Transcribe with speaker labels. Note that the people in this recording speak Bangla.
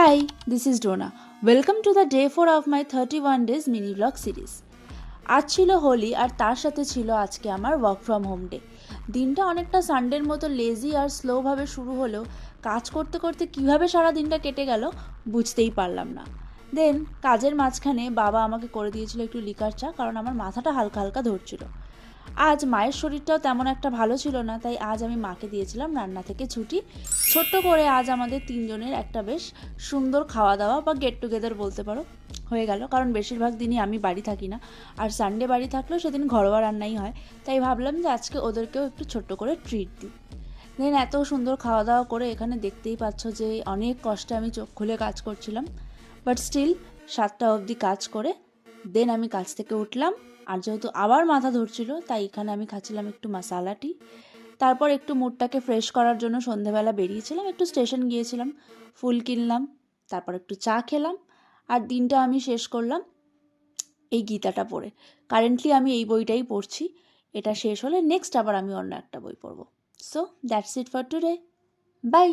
Speaker 1: Hi, this is Dona. Welcome to the day 4 of my 31 days mini vlog series. আজ ছিল হোলি আর তার সাথে ছিল আজকে আমার ওয়ার্ক ফ্রম হোম ডে। দিনটা অনেকটা সানডের মতো লেজি আর স্লোভাবে শুরু হলেও কাজ করতে করতে কিভাবে সারা দিনটা কেটে গেল বুঝতেই পারলাম না। দেন কাজের মাঝখানে বাবা আমাকে করে দিয়েছিল একটু লিকার চা, কারণ আমার মাথাটা হালকা হালকা ধরছিল। আজ মায়ের শরীরটাও তেমন একটা ভালো ছিল না, তাই আজ আমি মাকে দিয়েছিলাম রান্না থেকে ছুটি। ছোট্ট করে আজ আমাদের তিনজনের একটা বেশ সুন্দর খাওয়া দাওয়া বা গেট টুগেদার বলতে পারো হয়ে গেল, কারণ বেশিরভাগ দিনই আমি বাড়ি থাকি না, আর সানডে বাড়ি থাকলেও সেদিন ঘরোয়া রান্নাই হয়। তাই ভাবলাম যে আজকে ওদেরকেও একটু ছোট্ট করে ট্রিট দিই। দেন এত সুন্দর খাওয়া দাওয়া করে এখানে দেখতেই পাচ্ছ যে অনেক কষ্টে আমি চোখ খুলে কাজ করছিলাম, বাট স্টিল 7টা অবধি কাজ করে দেন আমি কাজ থেকে উঠলাম। আর যেহেতু আবার মাথা ধরছিল তাই এখানে আমি খাচ্ছিলাম একটু মশালা টি। তারপর একটু মুডটাকে ফ্রেশ করার জন্য সন্ধেবেলা বেরিয়েছিলাম, একটু স্টেশন গিয়েছিলাম, ফুল কিনলাম, তারপর একটু চা খেলাম, আর দিনটা আমি শেষ করলাম এই গীতাটা পড়ে। কারেন্টলি আমি এই বইটাই পড়ছি, এটা শেষ হলে নেক্সট আবার আমি অন্য একটা বই পড়ব। So that's it for today, by.